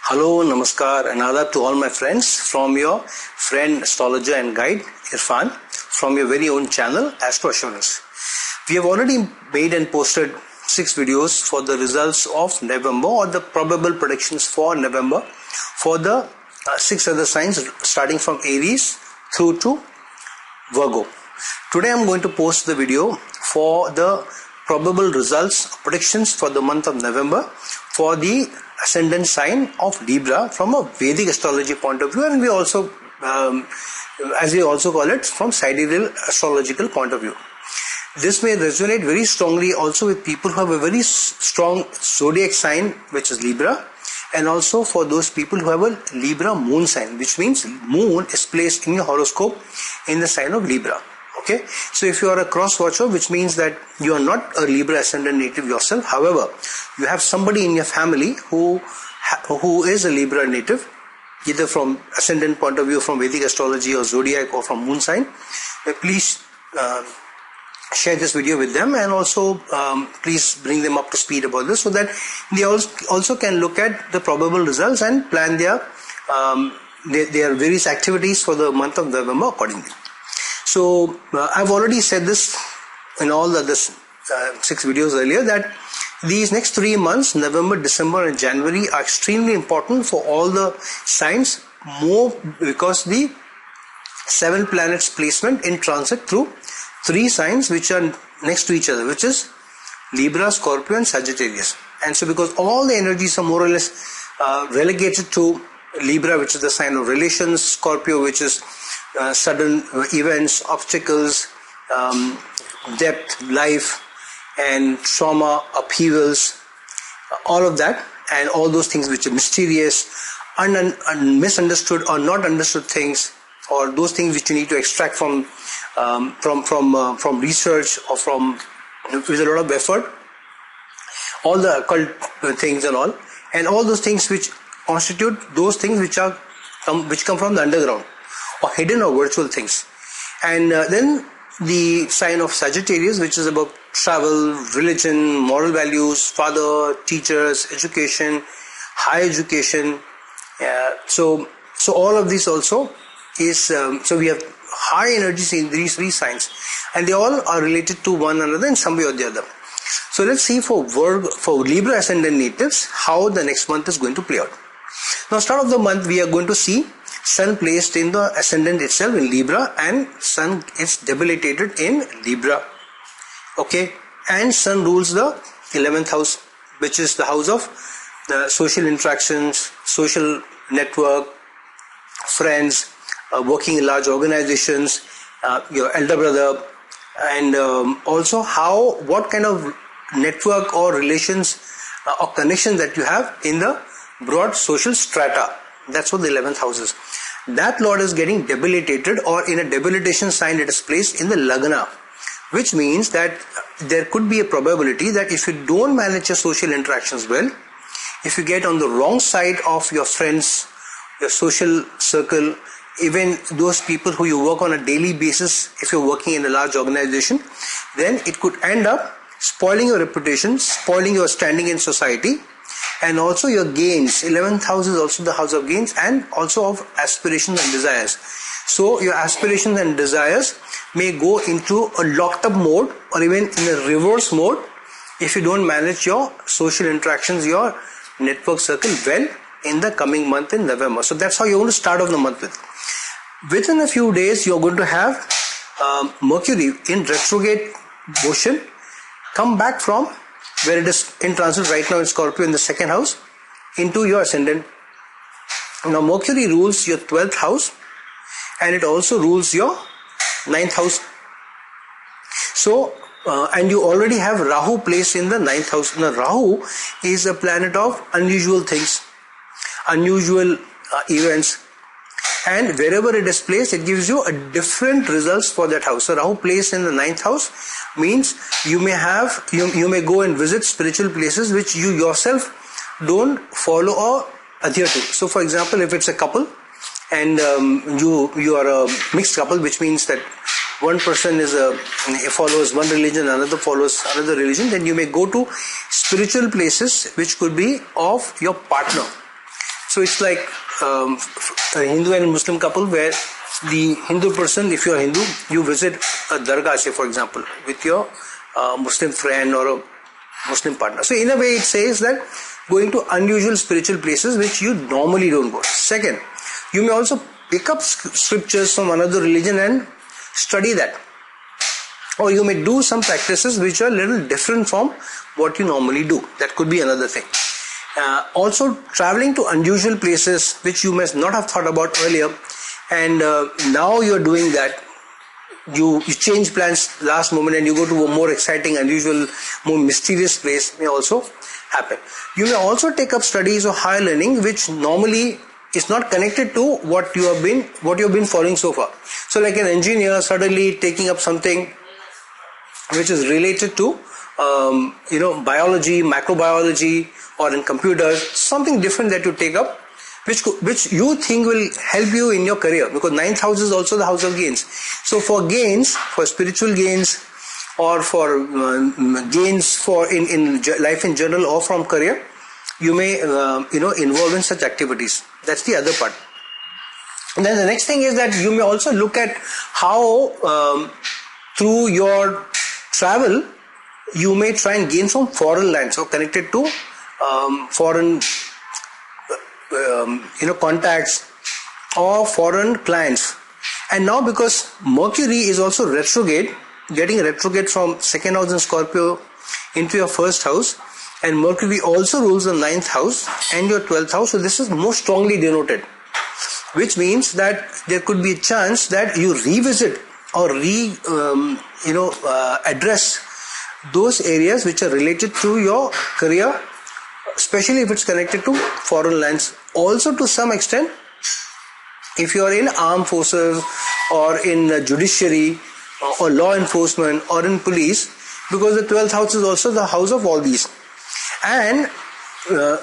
Hello, Namaskar and Adab to all my friends from your friend, astrologer and guide Irfan from your very own channel Astro Assurance. We have already made and posted 6 videos for the results of November or the probable predictions for November for the 6 other signs starting from Aries through to Virgo. Today I am going to post the video for the probable results predictions for the month of November for the ascendant sign of Libra from a Vedic astrology point of view, and we also as we also call it from sidereal astrological point of view. This may resonate very strongly also with people who have a very strong zodiac sign which is Libra, and also for those people who have a Libra moon sign, which means moon is placed in your horoscope in the sign of Libra. Okay, so if you are a cross watcher, which means that you are not a Libra ascendant native yourself, however, you have somebody in your family who is a Libra native, either from ascendant point of view, from Vedic astrology or zodiac or from moon sign, please share this video with them, and also please bring them up to speed about this so that they also can look at the probable results and plan their various activities for the month of November accordingly. So I've already said this in all the 6 videos earlier that these next 3 months, November, December and January, are extremely important for all the signs, more because the 7 planets placement in transit through 3 signs which are next to each other, which is Libra, Scorpio and Sagittarius. And so because all the energies are more or less relegated to Libra, which is the sign of relations, Scorpio, which is sudden events, obstacles, depth, life and trauma, upheavals, all of that, and all those things which are mysterious, misunderstood or not understood things, or those things which you need to extract from research or from with a lot of effort, all the occult things and all those things which constitute those things which come from the underground or hidden or virtual things. And then the sign of Sagittarius, which is about travel, religion, moral values, father, teachers, education, higher education. So all of this also is so we have high energies in these 3 signs, and they all are related to one another in some way or the other. So let's see for Libra ascendant natives how the next month is going to play out. Now, start of the month we are going to see Sun placed in the ascendant itself in Libra, and Sun is debilitated in Libra. Okay, and Sun rules the 11th house, which is the house of the social interactions, social network, friends, working in large organizations, your elder brother, and also what kind of network or relations or connections that you have in the broad social strata. That's what the 11th house is. That lord is getting debilitated, or in a debilitation sign it is placed in the Lagna, which means that there could be a probability that if you don't manage your social interactions well, if you get on the wrong side of your friends, your social circle, even those people who you work on a daily basis, if you're working in a large organization, then it could end up spoiling your reputation, spoiling your standing in society, and also your gains. 11th house is also the house of gains and also of aspirations and desires. So your aspirations and desires may go into a locked up mode or even in a reverse mode if you don't manage your social interactions, your network circle well in the coming month in November. So that's how you're going to start off the month with. Within a few days you're going to have Mercury in retrograde motion come back from where it is in transit right now in Scorpio in the 2nd house into your ascendant. Now Mercury rules your 12th house and it also rules your 9th house. So and you already have Rahu placed in the 9th house. Now Rahu is a planet of unusual things, unusual events, and wherever it is placed it gives you a different results for that house. So Rahu placed in the 9th house means you may go and visit spiritual places which you yourself don't follow or adhere to. So for example, if it's a couple and you are a mixed couple, which means that one person follows one religion, another follows another religion, then you may go to spiritual places which could be of your partner. So it's like a Hindu and Muslim couple where the Hindu person, if you're Hindu, you visit a dargah, say for example, with your Muslim friend or a Muslim partner. So in a way it says that going to unusual spiritual places which you normally don't go. Second, you may also pick up scriptures from another religion and study that. Or you may do some practices which are a little different from what you normally do. That could be another thing. Also traveling to unusual places which you must not have thought about earlier, and now you're doing that. You change plans last moment and you go to a more exciting, unusual, more mysterious place may also happen. You may also take up studies of higher learning which normally is not connected to what you have been following so far. So like an engineer suddenly taking up something which is related to biology, microbiology, or in computers, something different that you take up which you think will help you in your career, because 9th house is also the house of gains. So for gains, for spiritual gains, or for gains for in life in general or from career, you may involve in such activities. That's the other part. And then the next thing is that you may also look at how through your travel you may try and gain from foreign lands or connected to foreign contacts or foreign clients. And now because Mercury is also retrograde, getting retrograde from 2nd house in Scorpio into your 1st house, and Mercury also rules the 9th house and your 12th house, so this is more strongly denoted, which means that there could be a chance that you revisit or address those areas which are related to your career, especially if it's connected to foreign lands. Also to some extent, if you are in armed forces or in judiciary or law enforcement or in police, because the 12th house is also the house of all these. And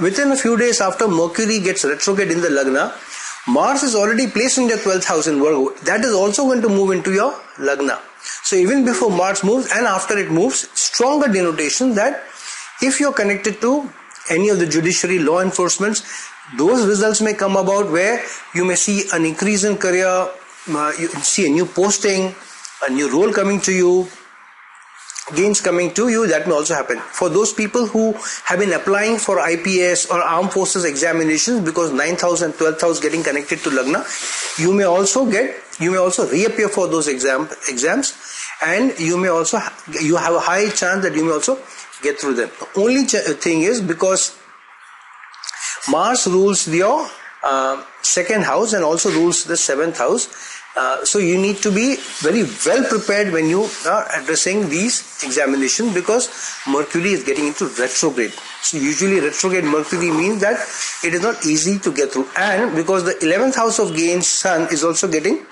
within a few days after Mercury gets retrograde in the Lagna, Mars is already placed in your 12th house in Virgo. That is also going to move into your Lagna. So even before Mars moves and after it moves, stronger denotation that if you're connected to any of the judiciary, law enforcement, those results may come about where you may see an increase in career, you see a new posting, a new role coming to you, gains coming to you. That may also happen. For those people who have been applying for IPS or armed forces examinations, because 9th house and 12th house getting connected to Lagna, you may also reappear for those exams, and you have a high chance that you may also get through them. The only thing is, because Mars rules your 2nd house and also rules the 7th house, so you need to be very well prepared when you are addressing these examinations, because Mercury is getting into retrograde. So usually retrograde Mercury means that it is not easy to get through, and because the 11th house of gains, Sun, is also getting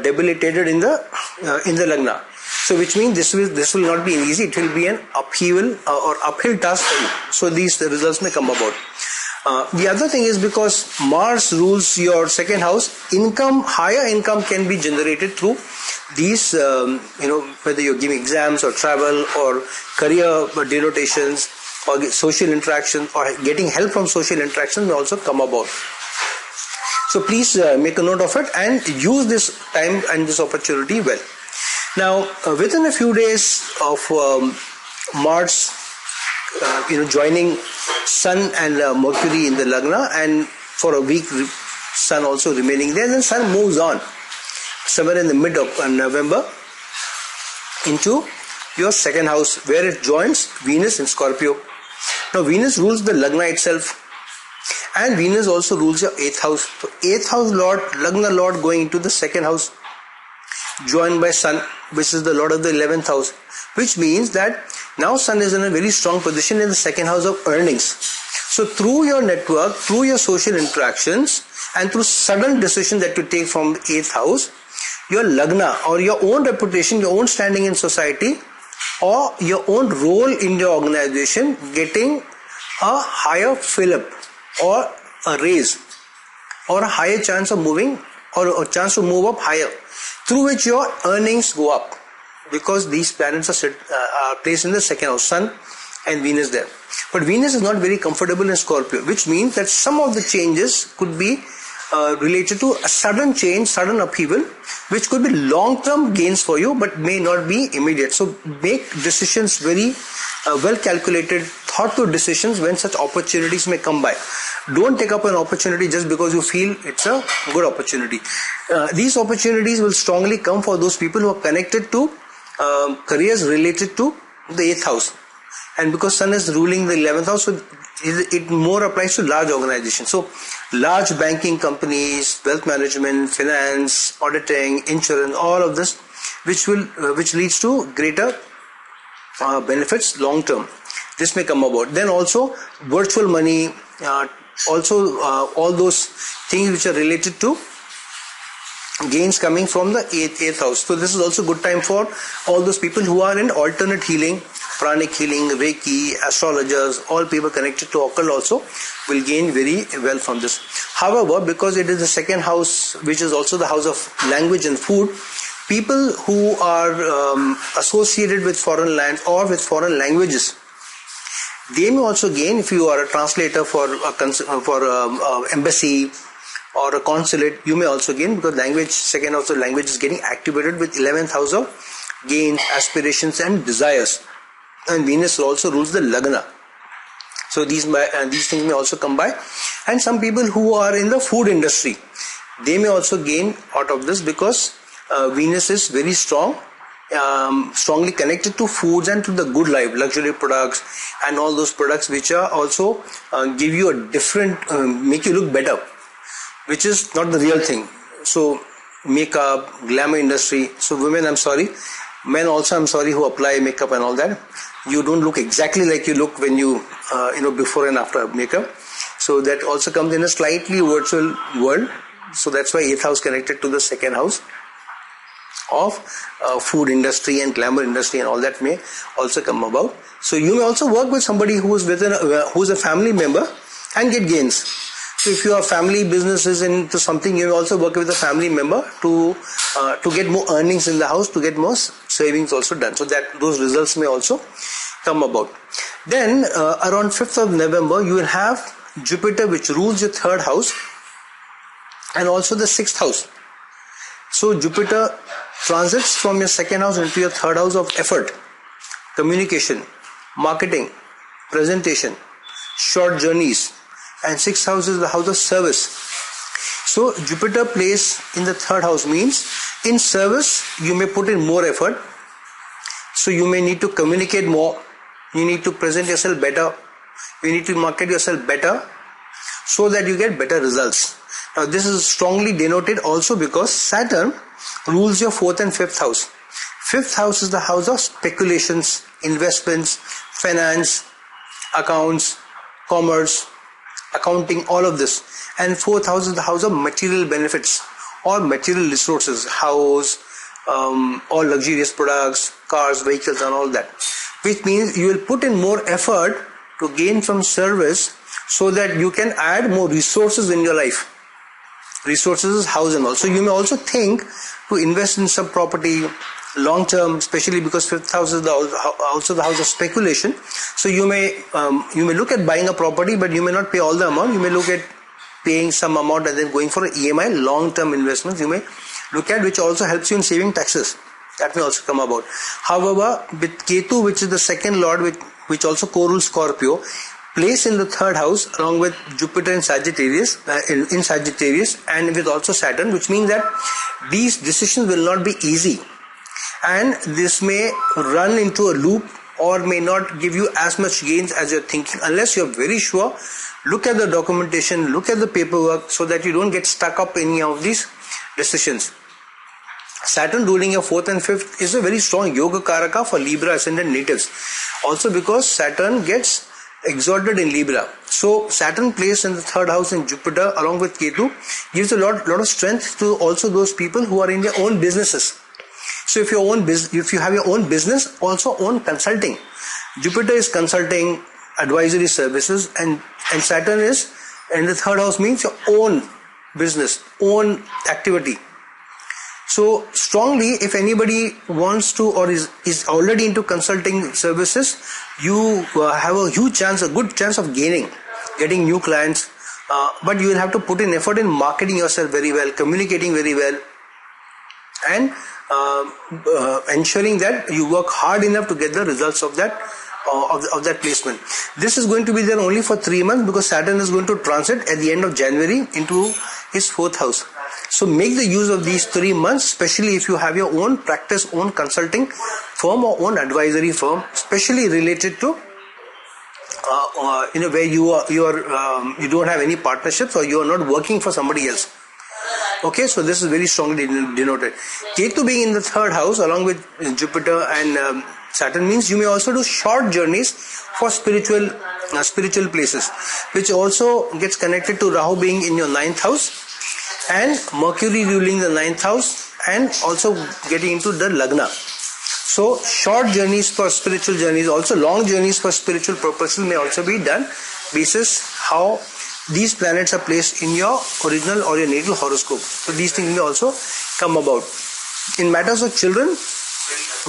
debilitated in the Lagna. So which means this will not be easy. It will be an uphill task for you. So these results may come about. The other thing is, because Mars rules your 2nd house, higher income can be generated through these, whether you're giving exams or travel or career denotations or social interaction or getting help from social interaction may also come about. So please make a note of it and use this time and this opportunity well. Now, within a few days of Mars, joining Sun and Mercury in the Lagna, and for a week Sun also remaining there, then Sun moves on somewhere in the mid of November into your 2nd house, where it joins Venus in Scorpio. Now Venus rules the Lagna itself, and Venus also rules your 8th house. So 8th house Lord, Lagna Lord, going into the 2nd house, joined by Sun, which is the Lord of the 11th house, which means that now Sun is in a very strong position in the 2nd house of earnings. So through your network, through your social interactions, and through sudden decisions that you take from the 8th house, your Lagna or your own reputation, your own standing in society, or your own role in your organization getting a higher fill-up or a raise or a higher chance of moving or a chance to move up higher, through which your earnings go up, because these planets are placed in the 2nd house. Sun and Venus there. But Venus is not very comfortable in Scorpio, which means that some of the changes could be related to a sudden change, sudden upheaval, which could be long-term gains for you, but may not be immediate. So make decisions very well-calculated, thought-through decisions when such opportunities may come by. Don't take up an opportunity just because you feel it's a good opportunity. These opportunities will strongly come for those people who are connected to careers related to the 8th house. And because Sun is ruling the 11th house, so it more applies to large organizations. So large banking companies, wealth management, finance, auditing, insurance, all of this, which leads to greater benefits long term. This may come about. Then also virtual money, all those things which are related to gains coming from the 8th house. So this is also good time for all those people who are in alternate healing, pranic healing, Reiki, astrologers, all people connected to occult also will gain very well from this. However, because it is the second house, which is also the house of language and food, people who are associated with foreign lands or with foreign languages, they may also gain. If you are a translator for embassy or a consulate, you may also gain, because language, second house of language is getting activated with 11th house of gains, aspirations and desires. And Venus also rules the Lagna. So these things may also come by. And some people who are in the food industry, they may also gain out of this, because Venus is very strong, strongly connected to foods and to the good life, luxury products and all those products which are also give you a different, make you look better, which is not the real thing. So makeup, glamour industry. So women, I'm sorry. Men also, I'm sorry, who apply makeup and all that. You don't look exactly like you look when you, before and after makeup. So that also comes in a slightly virtual world. So that's why 8th house connected to the second house of food industry and glamour industry and all that may also come about. So you may also work with somebody who is who's a family member and get gains. So if you have family businesses into something, you also work with a family member to get more earnings in the house, to get more savings also done. So that those results may also come about. Then around 5th of November, you will have Jupiter, which rules your 3rd house and also the 6th house. So Jupiter transits from your 2nd house into your 3rd house of effort, communication, marketing, presentation, short journeys. And 6th house is the house of service. So Jupiter plays in the 3rd house means in service you may put in more effort. So you may need to communicate more. You need to present yourself better. You need to market yourself better so that you get better results. Now this is strongly denoted also because Saturn rules your 4th and 5th house. 5th house is the house of speculations, investments, finance, accounts, commerce, accounting, all of this. And 4th house is the house of material benefits or material resources, house, all luxurious products, cars, vehicles and all that. Which means you will put in more effort to gain from service so that you can add more resources in your life. Resources is house and all. So you may also think to invest in some property long term, especially because 5th house is also the house of speculation. So you may look at buying a property, but you may not pay all the amount. You may look at paying some amount and then going for an EMI, long term investments. You may look at, which also helps you in saving taxes. That may also come about. However, with Ketu, which is the 2nd lord, which also co-rules Scorpio, placed in the 3rd house along with Jupiter in Sagittarius, and with also Saturn, which means that these decisions will not be easy. And this may run into a loop or may not give you as much gains as you're thinking unless you're very sure. Look at the documentation, look at the paperwork so that you don't get stuck up in any of these decisions. Saturn ruling your 4th and 5th is a very strong yoga karaka for Libra ascendant natives. Also because Saturn gets exalted in Libra. So Saturn placed in the 3rd house in Jupiter along with Ketu gives a lot of strength to also those people who are in their own businesses. So if you have your own business, also own consulting. Jupiter is consulting, advisory services, and Saturn is in the 3rd house means your own business, own activity. So strongly, if anybody wants to or is already into consulting services, you have a huge chance, a good chance of getting new clients. But you will have to put in effort in marketing yourself very well, communicating very well, and ensuring that you work hard enough to get the results of that placement. This is going to be there only for 3 months because Saturn is going to transit at the end of January into his 4th house. So make the use of these 3 months, especially if you have your own practice, own consulting firm or own advisory firm, especially related to where you don't have any partnerships or you are not working for somebody else. Okay, so this is very strongly denoted. Ketu being in the 3rd house along with Jupiter and Saturn means you may also do short journeys for spiritual places, which also gets connected to Rahu being in your 9th house and Mercury ruling the 9th house and also getting into the Lagna. So short journeys for spiritual journeys, also long journeys for spiritual purposes may also be done basis how these planets are placed in your original or your natal horoscope. So these things may also come about. In matters of children,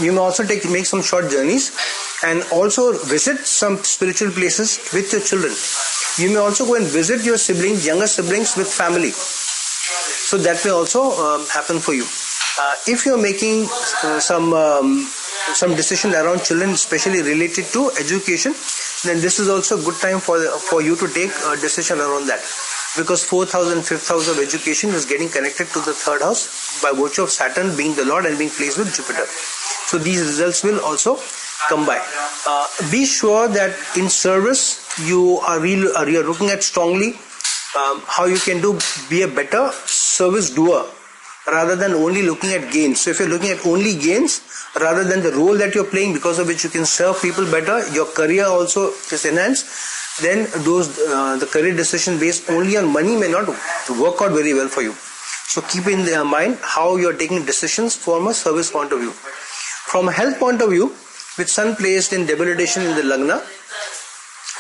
you may also make some short journeys and also visit some spiritual places with your children. You may also go and visit your siblings, younger siblings with family. So that may also happen for you. If you are making some decision around children, especially related to education, then this is also a good time for you to take a decision around that, because 4th house and 5th house of education is getting connected to the 3rd house by virtue of Saturn being the Lord and being placed with Jupiter. So these results will also come by. Be sure that in service you are looking at strongly how you can be a better service doer rather than only looking at gains. So if you're looking at only gains rather than the role that you're playing because of which you can serve people better, your career also is enhanced, then the career decision based only on money may not work out very well for you. So keep in mind how you're taking decisions from a service point of view. From a health point of view, with Sun placed in debilitation in the Lagna,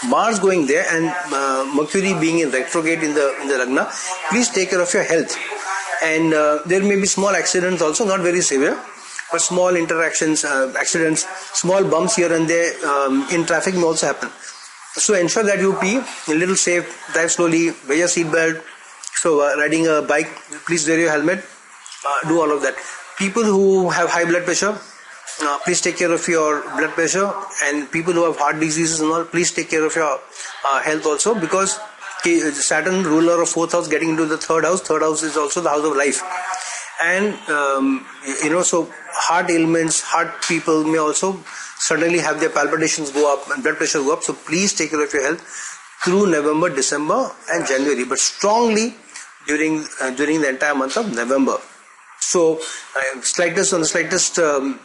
Mars going there and Mercury being in retrograde in the Lagna, please take care of your health. And there may be small accidents also, not very severe, but small interactions, accidents, small bumps here and there in traffic may also happen. So ensure that you be a little safe, drive slowly, wear your seat belt. So riding a bike, please wear your helmet, do all of that. People who have high blood pressure, please take care of your blood pressure, and people who have heart diseases and all, please take care of your health also, because Saturn, ruler of 4th house, getting into the 3rd house. 3rd house is also the house of life, and so heart ailments, heart people may also suddenly have their palpitations go up and blood pressure go up. So please take care of your health through November, December, and January, but strongly during the entire month of November. So, slightest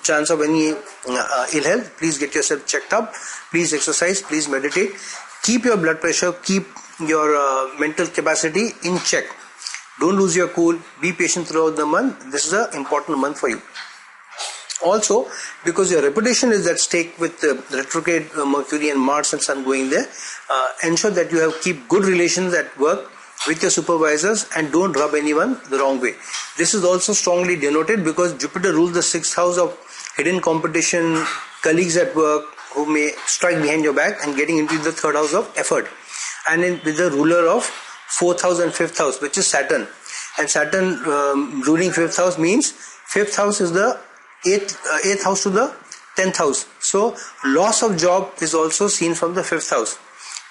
chance of any ill health, please get yourself checked up, please exercise, please meditate, keep your blood pressure, keep your mental capacity in check. Don't lose your cool, be patient throughout the month. This is an important month for you. Also, because your reputation is at stake with retrograde Mercury and Mars and Sun going there, ensure that you keep good relations at work with your supervisors and don't rub anyone the wrong way. This is also strongly denoted because Jupiter rules the 6th house of hidden competition, colleagues at work who may strike behind your back, and getting into the 3rd house of effort, and with the ruler of 4th house and 5th house, which is Saturn. And Saturn ruling 5th house means 5th house is the 8th house to the 10th house. So loss of job is also seen from the 5th house,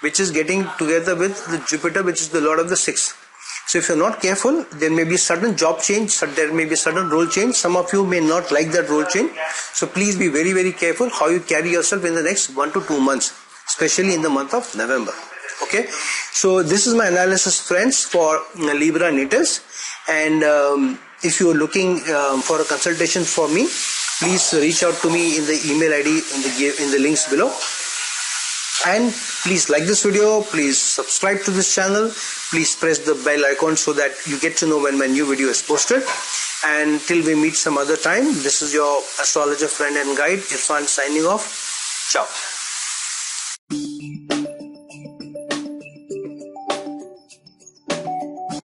which is getting together with the Jupiter, which is the lord of the 6th. So if you're not careful, there may be sudden job change, there may be sudden role change. Some of you may not like that role change. So please be very, very careful how you carry yourself in the next 1 to 2 months, especially in the month of November. Okay, so this is my analysis, friends, for Libra natives. And if you are looking for a consultation for me, please reach out to me in the email ID in the links below. And please like this video, please subscribe to this channel, please press the bell icon so that you get to know when my new video is posted. And till we meet some other time, this is your astrologer friend and guide, Irfan, signing off. Ciao.